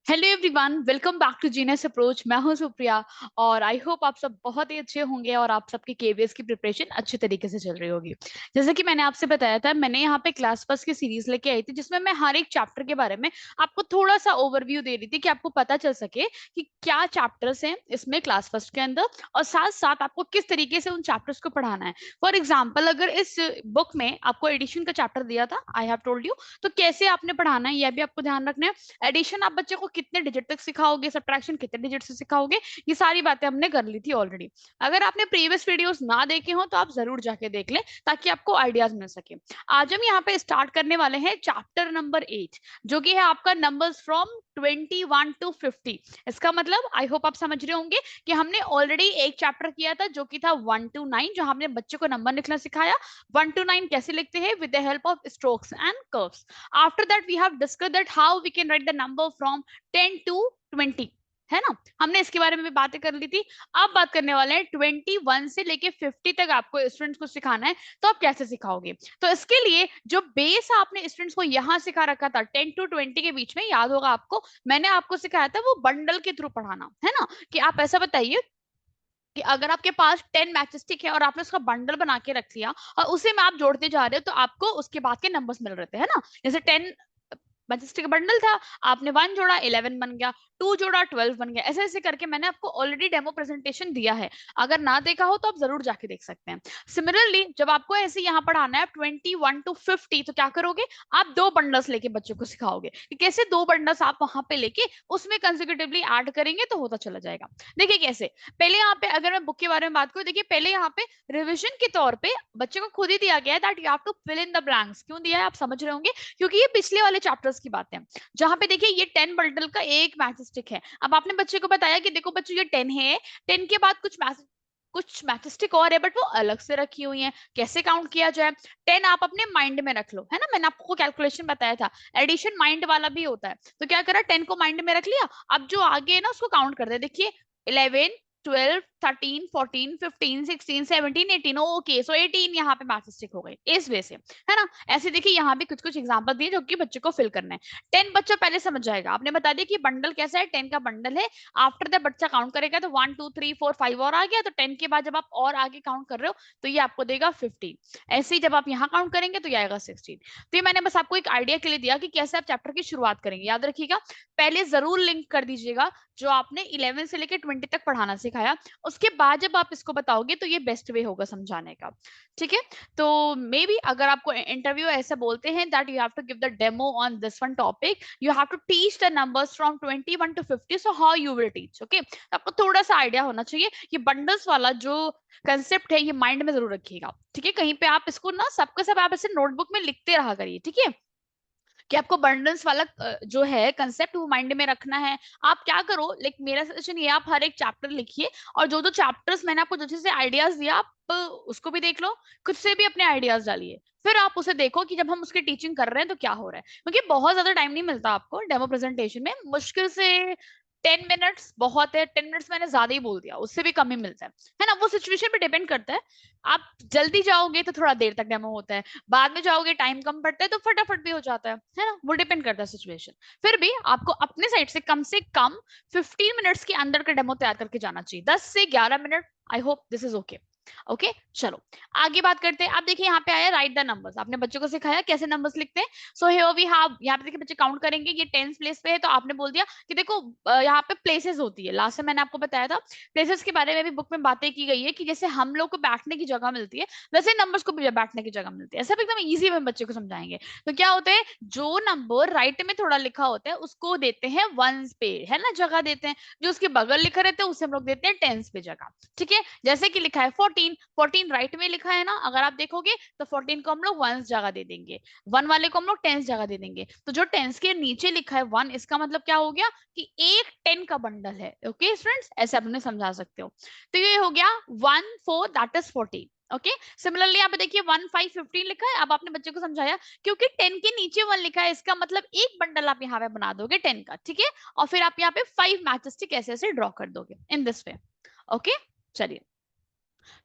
Hello everyone, welcome back to genius approach. मैं हूं सुप्रिया और आई होप आप सब बहुत ही अच्छे होंगे और आप सबकी केवीएस की प्रिपरेशन अच्छे तरीके से चल रही होगी। जैसे कि मैंने आपसे बताया था, मैंने यहाँ पे क्लास फर्स्ट की सीरीज लेके आई थी जिसमें मैं हर एक चैप्टर के बारे में आपको थोड़ा सा ओवरव्यू दे रही थी कि आपको पता चल सके कि क्या चैप्टर्स हैं इसमें क्लास फर्स्ट के अंदर, और साथ साथ आपको किस तरीके से उन चैप्टर्स को पढ़ाना है। फॉर एग्जाम्पल, अगर इस बुक में आपको एडिशन का चैप्टर दिया था, आई हैव टोल्ड यू, तो कैसे आपने पढ़ाना है यह भी आपको ध्यान रखना है। एडिशन आप बच्चे को कितने डिजिट तक सिखाओगे, सब्ट्रैक्शन कितने डिजिट से सिखाओगे, ये सारी बातें हमने कर ली थी ऑलरेडी। अगर आपने प्रीवियस वीडियोस ना देखे हो तो आप जरूर जाके देख लें ताकि आपको आइडियाज मिल सके। आज हम यहाँ पे स्टार्ट करने वाले हैं चैप्टर नंबर 8, जो कि है आपका नंबर्स फ्रॉम 21 to 50। इसका मतलब आई होप आप समझ रहे होंगे कि हमने ऑलरेडी एक चैप्टर किया था जो कि था 1 to 9, जो हमने बच्चे को नंबर लिखना सिखाया। 1 to 9 कैसे लिखते हैं, with the help of strokes and curves. After that we have discussed that how we can write the number from 10 to 20, है ना। हमने इसके बारे में भी बातें कर ली थी। अब बात करने वाले हैं 21 से लेके 50 तक आपको स्टूडेंट्स को सिखाना है, तो आप कैसे सिखाओगे। तो इसके लिए जो बेस आपने स्टूडेंट्स को यहाँ सिखा रखा था 10 to 20 के बीच में, याद होगा आपको, मैंने आपको सिखाया था वो बंडल के थ्रू पढ़ाना, है ना। कि आप ऐसा बताइए कि अगर आपके पास 10 मैचेस स्टिक है और आपने उसका बंडल बना के रख लिया और उसे में आप जोड़ते जा रहे हो, तो आपको उसके बाद के नंबर्स मिल रहे थे, है ना। जैसे 10 मैचेस्टिक बंडल था, आपने 1 जोड़ा 11 बन गया, 2 जोड़ा 12 बन गया। ऐसे ऐसे करके मैंने आपको ऑलरेडी डेमो प्रेजेंटेशन दिया है। अगर ना देखा हो तो आप जरूर जाके देख सकते हैं। सिमिलरली जब आपको ऐसे यहाँ पढ़ाना है 21 to 50, तो क्या करोगे, आप दो बंडल्स लेके बच्चों को सिखाओगे कि कैसे दो बंडल्स आप वहां पे लेके उसमें कंसेक्यूटिवली ऐड करेंगे तो होता चला जाएगा। देखिए कैसे, पहले यहाँ पे अगर मैं बुक के बारे में बात करूँ, देखिए पहले यहाँ पे रिविजन के तौर पे बच्चे को खुद ही दिया गया है that you have to fill in the blanks. क्यों दिया है आप समझ रहे होंगे, क्योंकि ये पिछले वाले चैप्टर्स की बात है जहां पे देखिए ये 10 बंडल का एक मैच स्टिक है। अब आपने बच्चे को बताया कि देखो बच्चों ये 10 है, 10 के बाद कुछ मैचस्टिक और है बट वो अलग से रखी हुई है, कैसे काउंट किया जाए। 10 आप अपने माइंड में रख लो, है ना, मैंने आपको कैलकुलेशन बताया था। एडिशन माइंड वाला भी होता है, तो क्या करा, 10 को माइंड में रख लिया। अब जो आगे है ना उसको काउंट कर दे। देखिए 11 12 13 14 15 16 17 18, ओके सो 18 यहाँ पे मैचस्टिक हो गई इस वे से, है ना। ऐसे देखिए यहाँ भी कुछ कुछ एग्जांपल दिए जो कि बच्चे को फिल करना है। 10 बच्चा पहले समझ जाएगा, आपने बता दिया कि बंडल कैसा है, 10 का बंडल है। आफ्टर द बच्चा काउंट करेगा तो 1 2 3 4 5 और आ गया, तो 10 के बाद जब आप और आगे काउंट कर रहे हो तो ये आपको देगा 15। ऐसे ही जब आप यहाँ काउंट करेंगे तो ये आएगा 16। तो ये मैंने बस आपको एक आइडिया के लिए दिया कि कैसे आप चैप्टर की शुरुआत करेंगे। याद रखिएगा, पहले जरूर लिंक कर दीजिएगा जो आपने 11 से लेकर 20 तक पढ़ाना सिखाया, उसके बाद जब आप इसको बताओगे तो ये बेस्ट वे होगा समझाने का। ठीक है, तो मे बी अगर आपको इंटरव्यू ऐसा बोलते हैं that you have to give the demo on this one topic, you have to teach the numbers from 21 to 50, so how you will teach. Okay, आपको थोड़ा सा आइडिया होना चाहिए। ये बंडल्स वाला जो कंसेप्ट है ये माइंड में जरूर रखिएगा, ठीक है। कहीं पे आप इसको ना सबके सब आप ऐसे नोटबुक में लिखते रहा करिए, ठीक है, कि आपको बंडल्स वाला जो है कंसेप्ट वो माइंड में रखना है। आप क्या करो, लाइक मेरा सजेशन ये, आप हर एक चैप्टर लिखिए और जो जो चैप्टर्स मैंने आपको जैसे से आइडियाज दिया आप उसको भी देख लो, खुद से भी अपने आइडियाज डालिए। फिर आप उसे देखो कि जब हम उसकी टीचिंग कर रहे हैं तो क्या हो रहा है, क्योंकि बहुत ज्यादा टाइम नहीं मिलता आपको डेमो प्रेजेंटेशन में। मुश्किल से 10 मिनट्स बहुत है, 10 मिनट्स मैंने ज्यादा ही बोल दिया, उससे भी कम ही मिलता है ना। वो सिचुएशन पे डिपेंड करता है। आप जल्दी जाओगे तो थोड़ा देर तक डेमो होता है, बाद में जाओगे टाइम कम पड़ता है तो फटाफट भी हो जाता है ना। वो डिपेंड करता है सिचुएशन। फिर भी आपको अपने साइड से कम 15 मिनट्स के अंदर का डेमो तैयार करके जाना चाहिए, 10 से 11 minute. I hope this is okay. Okay, चलो आगे बात करते हैं। अब देखिए यहाँ पे आया राइट द नंबर्स, आपने बच्चों को सिखाया कैसे नंबर्स लिखते हैं। सो हियर वी हैव, यहाँ पे देखिए बच्चे काउंट करेंगे, ये टेंस प्लेस पे है तो आपने बोल दिया कि देखो यहाँ पे प्लेसेस होती है। लास्ट में मैंने आपको बताया था प्लेसेस के बारे में भी बुक में बातें की गई है कि जैसे हम लोग को बैठने की जगह मिलती है वैसे नंबर्स को भी बैठने की जगह मिलती है। सब एकदम इजी में बच्चे को समझाएंगे। तो क्या होता है, जो नंबर राइट में थोड़ा लिखा होता है उसको देते हैं वंस पे, है ना, जगह देते हैं। जो उसके बगल लिखा रहता है उसे हम लोग देते हैं टेंस पे जगह। ठीक है, जैसे कि लिखा है 14, 14 राइट में लिखा है ना, अगर आप देखोगे तो 14 को हम लोग वंस जगह दे देंगे, वन वाले को हम लोग टेंस जगह दे देंगे। तो जो टेंस के नीचे लिखा है वन, इसका मतलब क्या हो गया कि एक 10 का बंडल है। ओके स्टूडेंट्स, ऐसे आप उन्हें समझा सकते हो। तो ये हो गया 1 4 दैट इज 14। ओके, सिमिलरली यहाँ पे देखिए 1 5 15 लिखा है। अब आपने बच्चे को समझाया क्योंकि 10 के नीचे 1 लिखा है, इसका मतलब एक बंडल आप यहाँ पे बना दोगे 10 का, ठीक है। और फिर आप यहाँ पे 5 मैचेस ऐसे ऐसे ड्रॉ कर दोगे इन दिस वे। ओके, चलिए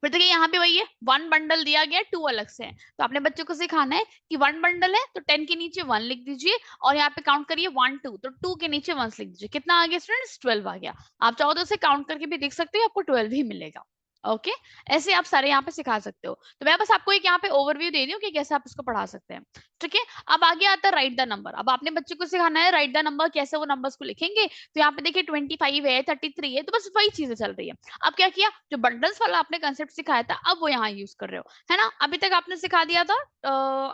फिर देखिए यहाँ पे वही है, 1 बंडल दिया गया, 2 अलग से है, तो अपने बच्चों को सिखाना है कि 1 बंडल है तो 10 के नीचे 1 लिख दीजिए, और यहाँ पे काउंट करिए 1 2, तो 2 के नीचे 1 लिख दीजिए। कितना आ गया स्टूडेंट्स? 12 आ गया। आप चाहो तो उसे काउंट करके भी देख सकते हो, आपको 12 ही मिलेगा। ओके, ऐसे आप सारे यहाँ पे सिखा सकते हो। तो मैं बस आपको एक यहाँ पे ओवरव्यू दे रही हूँ कि कैसे आप इसको पढ़ा सकते हैं। ठीक है, अब आगे आता है राइट द नंबर। अब आपने बच्चे को सिखाना है राइट द नंबर, कैसे वो नंबर्स को लिखेंगे। तो यहाँ पे देखिए 25 है, 33 है, तो बस वही चीजें चल रही है। अब क्या किया, जो बंडल्स वाला आपने कंसेप्ट सिखाया था अब वो यहाँ यूज कर रहे हो, है ना। अभी तक आपने सिखा दिया था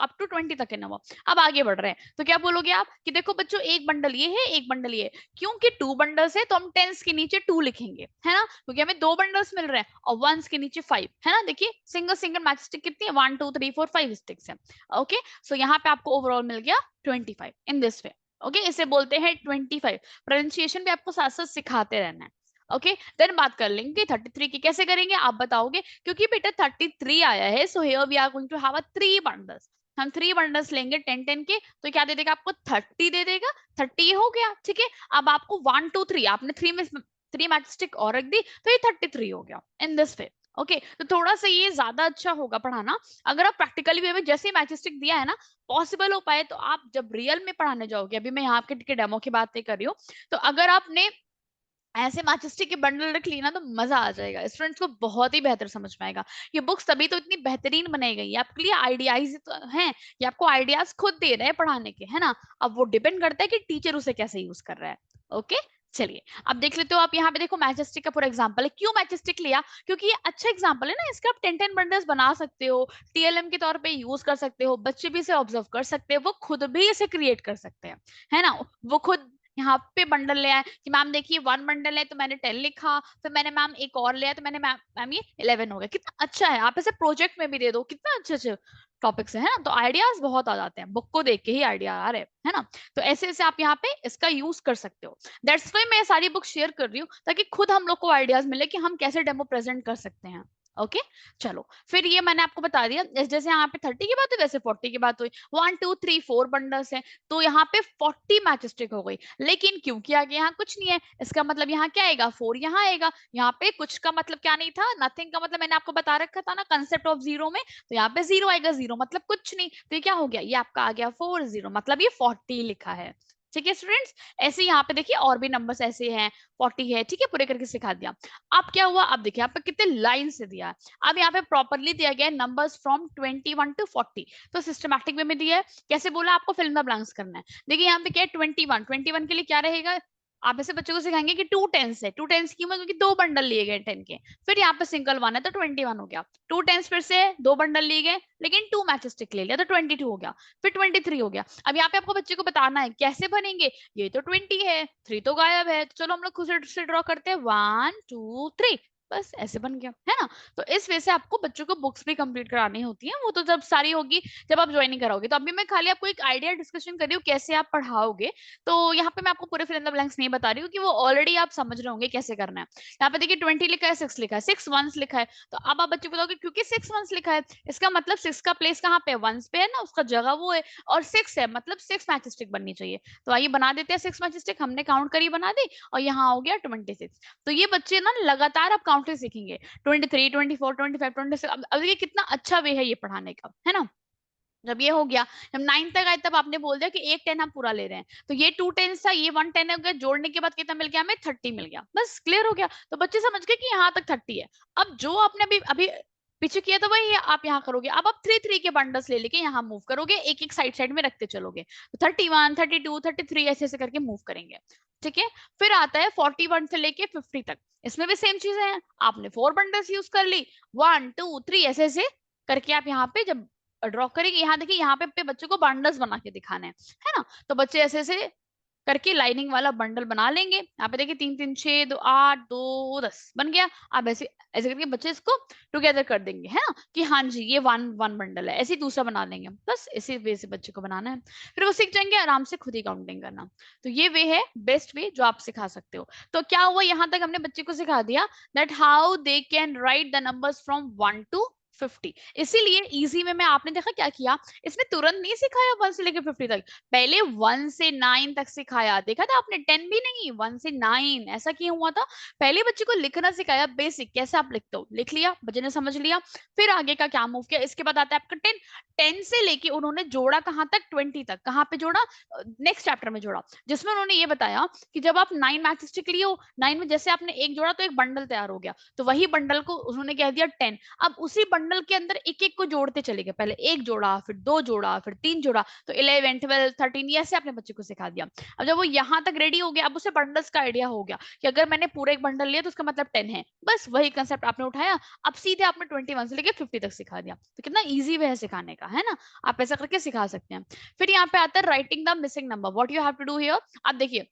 अप टू 20 तक है ना वो। अब आगे बढ़ रहे हैं, तो क्या बोलोगे आप कि देखो बच्चों, एक बंडल ये है, एक बंडल ये है। क्योंकि 2 बंडल्स है तो हम टेंस के नीचे 2 लिखेंगे, है ना, क्योंकि हमें 2 बंडल्स मिल रहे हैं, और वंस के नीचे 5, है ना। देखिए सिंगल सिंगल मैच स्टिक कितनी है, 1 2 3 4 5 स्टिक्स है। ओके, सो यहाँ पे आपको ओवरऑल मिल गया 25 इन दिस वे। ओके, इसे बोलते हैं 25। प्रोनाउंसिएशन भी आपको साथ साथ सिखाते रहना है। ओके, देन बात कर लेंगे 33 की। कैसे करेंगे आप बताओगे, क्योंकि बेटा 33 आया है, so here we are going to have a 3 bundles. हम 3 बंडल्स लेंगे 10 10 के, तो क्या दे देगा आपको, 30 दे देगा। 30 हो गया, ठीक है। अब आपको 1 2 3, आपने 3 में 3 मैच स्टिक और रख दी, तो ये 33 हो गया इन दिस वे। ओके, तो थोड़ा सा ये ज्यादा अच्छा होगा पढ़ाना अगर आप प्रैक्टिकली वे में जैसे मैच स्टिक दिया है ना, पॉसिबल हो पाए, तो आप जब रियल में पढ़ाने जाओगे, अभी मैं यहाँ के डेमो की बात नहीं कर रही हूँ, तो अगर आपने ऐसे मैचस्टिक के बंडल रख ली ना, तो मजा आ जाएगा, स्टूडेंट्स को बहुत ही बेहतर समझ में आएगा। ये बुक्स तभी तो इतनी बेहतरीन बनाई गई है, आपके लिए आइडियाज तो हैं, ये आपको आइडियाज खुद दे रहे हैं पढ़ाने के, है ना। अब वो डिपेंड करता है कि टीचर उसे कैसे यूज कर रहा है। ओके, चलिए अब देख लेते हो। आप यहाँ पे देखो मैचस्टिक का पूरा एग्जांपल है। क्यों मैचस्टिक लिया, क्योंकि ये अच्छा एग्जांपल है ना, इसका आप 10 10 बंडल्स बना सकते हो, टीएलएम के तौर पे यूज कर सकते हो, बच्चे भी इसे ऑब्जर्व कर सकते हैं, वो खुद भी इसे क्रिएट कर सकते हैं, है ना। वो खुद यहाँ पे बंडल ले आए कि मैम देखिए 1 बंडल है तो मैंने 10 लिखा, फिर मैंने मैम एक और लिया तो मैंने मैम मैम ये 11 हो गया। कितना अच्छा है, आप इसे प्रोजेक्ट में भी दे दो, कितना अच्छे अच्छे टॉपिक्स है ना, तो आइडियाज बहुत आ जाते हैं, बुक को देख के ही आइडिया आ रहे हैं, है ना। तो ऐसे ऐसे आप यहाँ पे इसका यूज कर सकते हो। दैट्स वाई मैं सारी बुक शेयर कर रही हूँ, ताकि खुद हम लोग को आइडियाज मिले कि हम कैसे डेमो प्रेजेंट कर सकते हैं। ओके, चलो फिर ये मैंने आपको बता दिया, जैसे यहाँ पे 30 की बात हुई वैसे 40 की बात हुई। 1 2 3 4 बंडल्स है, तो यहाँ पे 40 मैच स्टिक हो गई। लेकिन क्योंकि आगे यहाँ कुछ नहीं है, इसका मतलब यहाँ क्या आएगा, 4 यहाँ आएगा। यहाँ पे कुछ का मतलब क्या नहीं था, नथिंग का मतलब मैंने आपको बता रखा था ना कंसेप्ट ऑफ जीरो में, तो यहाँ पे 0 आएगा, 0 मतलब कुछ नहीं, तो ये क्या हो गया, ये आपका आ गया 4 0, मतलब ये 40 लिखा है। ठीक है स्टूडेंट्स, ऐसे यहाँ पे देखिए और भी नंबर्स ऐसे हैं, 40 है, ठीक है, पूरे करके सिखा दिया। अब क्या हुआ, अब देखिए यहाँ पे कितने लाइन से दिया है। अब यहाँ पे प्रॉपरली दिया गया है नंबर्स फ्रॉम 21 to 40, तो सिस्टमैटिक वे में दिया है। कैसे बोला, आपको फिल इन द ब्लैंक्स करना है। देखिए यहाँ पे क्या है, 21 के लिए क्या रहेगा, आप ऐसे बच्चों को सिखाएंगे कि 2 टेंस है। 2 टेंस क्यों है, क्योंकि 2 बंडल लिए गए 10 के, फिर यहाँ पे सिंगल 1 है तो 21 हो गया। 2 टेंस फिर से 2 बंडल लिए गए, लेकिन 2 मैच स्टिक ले लिया तो 22 हो गया, फिर 23 हो गया। अब यहाँ पे आपको बच्चे को बताना है कैसे बनेंगे, ये तो 20 है, 3 तो गायब है, तो चलो हम लोग खुद से ड्रॉ करते हैं, 1 2 3, बस ऐसे बन गया, है ना। तो इस वजह से आपको बच्चों को बुक्स भी कंप्लीट करानी होती है, वो तो जब सारी होगी जब आप ज्वाइनिंग कराओगे। तो अभी मैं खाली आपको एक आइडिया डिस्कशन कर रही हूँ कैसे आप पढ़ाओगे, तो यहाँ पे मैं आपको पूरे फिल इन द ब्लैंक्स नहीं बता रही हूँ, कि वो ऑलरेडी आप समझ रहे होंगे कैसे करना है। यहाँ पे देखिए 20 लिखा है, 6 लिखा है, 6 वंस लिखा है, तो अब आप बच्चे को बताओगे क्योंकि 6 वंस लिखा है, इसका मतलब 6 का प्लेस कहाँ पे है, वंस पे है ना, उसका जगह वो है, और 6 है मतलब 6 मैच स्टिक बननी चाहिए। तो आइए बना देते हैं 6 मैच स्टिक, हमने काउंट करी बना दी, और यहाँ हो गया 26। तो ये बच्चे ना लगातार आप काउंटिंग सीखेंगे, 23 24 25 26। अब देखिए कितना अच्छा वे है ये पढ़ाने का, है ना। जब ये हो गया, जब 9 तक आए तब आपने बोल दिया कि एक 10 हम पूरा ले रहे हैं, तो ये 2 टेंस था, ये 1 10 हो गया, जोड़ने के बाद कितना मिल गया हमें, 30 मिल गया, बस क्लियर हो गया। तो बच्चे समझ गए कि यहाँ तक 30 है। अब जो आपने अभी अभी पीछे किया था वही है, आप यहाँ करोगे। अब आप 3 3 के बंडल्स ले लेके यहाँ मूव करोगे, एक एक साइड साइड में रखते चलोगे, तो 31 32 33 ऐसे ऐसे करके मूव करेंगे। ठीक है, फिर आता है 41 से लेके 50 तक, इसमें भी सेम चीजें हैं। आपने 4 बंडल्स यूज कर ली, 1 2 3 ऐसे ऐसे करके आप यहाँ पे जब ड्रॉ करेंगे, यहाँ देखिए यहाँ पे अपने बच्चों को बंडल्स बना के दिखाने हैं, है ना। तो बच्चे ऐसे ऐसे करके लाइनिंग वाला बंडल बना लेंगे। यहाँ पे देखिए 3 3 6 2 8 2 10 बन गया। अब ऐसे ऐसे करके बच्चे इसको टुगेदर कर देंगे, है ना, कि हाँ जी ये वन वन बंडल है, ऐसे ही दूसरा बना लेंगे, बस इसी वे से बच्चे को बनाना है। फिर वो सीख जाएंगे आराम से खुद ही काउंटिंग करना। तो ये वे है बेस्ट वे जो आप सिखा सकते हो। तो क्या हुआ, यहाँ तक हमने बच्चे को सिखा दिया that how they can write the numbers from 1 to 50। इसीलिए इजी में आपने देखा क्या किया, इसमें तुरंत नहीं सिखाया 1 से लेके 50 तक, पहले 1 से 9 तक सिखाया। देखा था आपने, 10 भी नहीं, 1 से 9। ऐसा क्यों हुआ था, पहले बच्चे को लिखना सिखाया, बेसिक कैसे आप लिखते हो, लिख लिया, बच्चे ने समझ लिया। फिर आगे का क्या मूव किया, इसके बाद आता है आपका 10। 10 से लेके उन्होंने जोड़ा कहां तक, 20 तक। कहां पे जोड़ा, नेक्स्ट चैप्टर में जोड़ा, जिसमें उन्होंने ये बताया कि जब आप 9 मैथ स्टिक लिए हो, 9 में जैसे आपने एक जोड़ा तो एक बंडल तैयार हो गया, तो वही बंडल को उन्होंने कह दिया 10। अब उसी बंडल के अंदर एक एक को जोड़ते चले गए, पहले एक जोड़ा, फिर दो जोड़ा, फिर तीन जोड़ा, तो 11 12 13 ऐसे अपने बच्चे को सिखा दिया। अब जब वो यहाँ तक रेडी हो गया, अब उसे बंडल्स का आइडिया हो गया कि अगर मैंने पूरे एक बंडल लिया तो उसका मतलब 10 है, बस वही कंसेप्ट आपने उठाया, अब सीधे आपने 21 से लेके 50 तक सिखा दिया। तो कितना ईजी वे है सिखाने का, है ना, आप ऐसा करके सिखा सकते हैं। फिर यहाँ पे आता है writing the missing number, what you have to do here. आप देखिए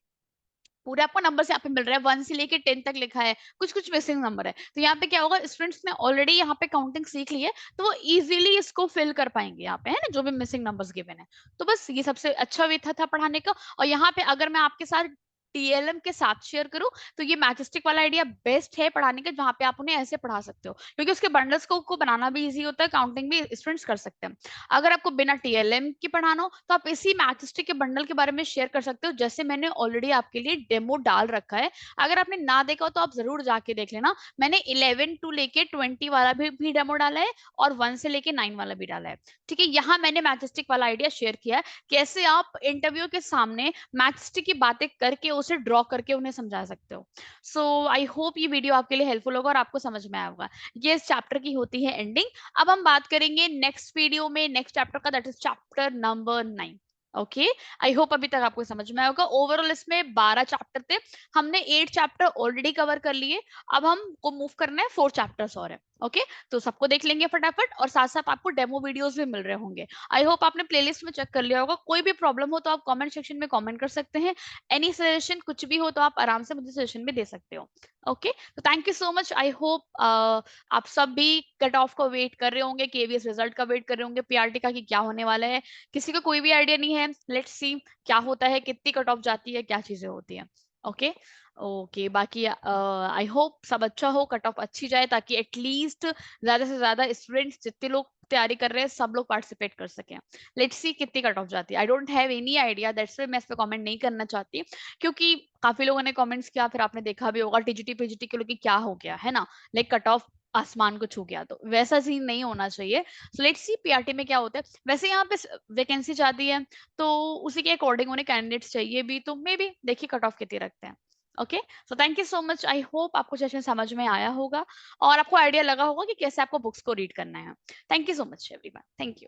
पूरे आपको नंबर यहाँ पे मिल रहा है, 1 से लेके 10 तक लिखा है, कुछ कुछ मिसिंग नंबर है, तो यहाँ पे क्या होगा, स्टूडेंट्स ने ऑलरेडी यहाँ पे काउंटिंग सीख ली है, तो वो इजीली इसको फिल कर पाएंगे यहाँ पे, है ना, जो भी मिसिंग नंबर्स गिवन है। तो बस ये सबसे अच्छा वे था पढ़ाने का। और यहाँ पे अगर मैं आपके साथ टीएलएम के साथ शेयर करूं, तो ये मैथस्टिक वाला आइडिया बेस्ट है पढ़ाने का, जहाँ पे आप उन्हें ऐसे पढ़ा सकते हो, क्योंकि उसके बंडल्स को बनाना भी इजी होता है, काउंटिंग भी स्टूडेंट्स कर सकते हैं। अगर आपको बिना टीएलएम की पढ़ाना हो, तो आप इसी मैथस्टिक के बंडल के बारे में शेयर कर सकते हो, जैसे मैंने ऑलरेडी आपके लिए डेमो डाल रखा है। अगर आपने ना देखा हो तो आप जरूर जाके देख लेना, मैंने 11 टू लेके 20 वाला भी डेमो डाला है, और 1 से लेके 9 वाला भी डाला है। ठीक है, यहाँ मैंने मैथस्टिक वाला आइडिया शेयर किया है, कैसे आप इंटरव्यू के सामने मैथस्टिक की बातें करके उसे ड्रॉ करके उन्हें समझा सकते हो। सो आई होप ये वीडियो आपके लिए हेल्पफुल होगा और आपको समझ में आया होगा। ये इस चैप्टर की होती है एंडिंग। अब हम बात करेंगे नेक्स्ट वीडियो में नेक्स्ट चैप्टर का, that is chapter number 9। Okay, I hope अभी तक आपको समझ में आया होगा। ओवरऑल इसमें 12 चैप्टर थे, हमने 8 चैप्टर ऑलरेडी कवर कर लिए, अब हमको मूव करना है 4 चैप्टर्स और है। ओके, तो सबको देख लेंगे फटाफट, और साथ साथ आपको डेमो वीडियोस भी मिल रहे होंगे। आई होप आपने प्लेलिस्ट में चेक कर लिया होगा। कोई भी प्रॉब्लम हो तो आप कमेंट सेक्शन में कमेंट कर सकते हैं, एनी सजेशन कुछ भी हो तो आप आराम से मुझे सजेशन में दे सकते हो। ओके, तो thank you so much. I hope आप सब भी कट ऑफ को वेट कर रहे होंगे, केवीएस रिजल्ट का वेट कर रहे होंगे, पीआरटी का कि क्या होने वाला है। किसी को कोई भी आइडिया नहीं है, लेट्स सी क्या होता है, कितनी कट ऑफ जाती है, क्या चीजें होती है। ओके ओके, बाकी आई होप सब अच्छा हो, कट ऑफ अच्छी जाए, ताकि एटलीस्ट ज्यादा से ज्यादा स्टूडेंट्स जितने लोग तैयारी कर रहे हैं सब लोग पार्टिसिपेट कर सकें। लेट्स सी कितनी कट ऑफ जाती है। I don't have any idea, that's why मैं इस पे कमेंट नहीं करना चाहती, क्योंकि काफी लोगों ने कमेंट्स किया, फिर आपने देखा भी होगा टीजीटी पीजीटी के लोग कि क्या हो गया, है ना, लाइक कट ऑफ आसमान को छू गया, तो वैसा सीन नहीं होना चाहिए। सो लेट्स सी पीआरटी में क्या होता है। वैसे यहाँ पे वैकेंसी जाती है, तो उसी के अकॉर्डिंग उन्हें कैंडिडेट्स चाहिए भी, तो मे बी देखिए कट ऑफ कितनी रखते हैं। Okay, so thank you so much. I hope आपको सेशन समझ में आया होगा और आपको आइडिया लगा होगा कि कैसे आपको बुक्स को रीड करना है। Thank you so much everyone, thank you.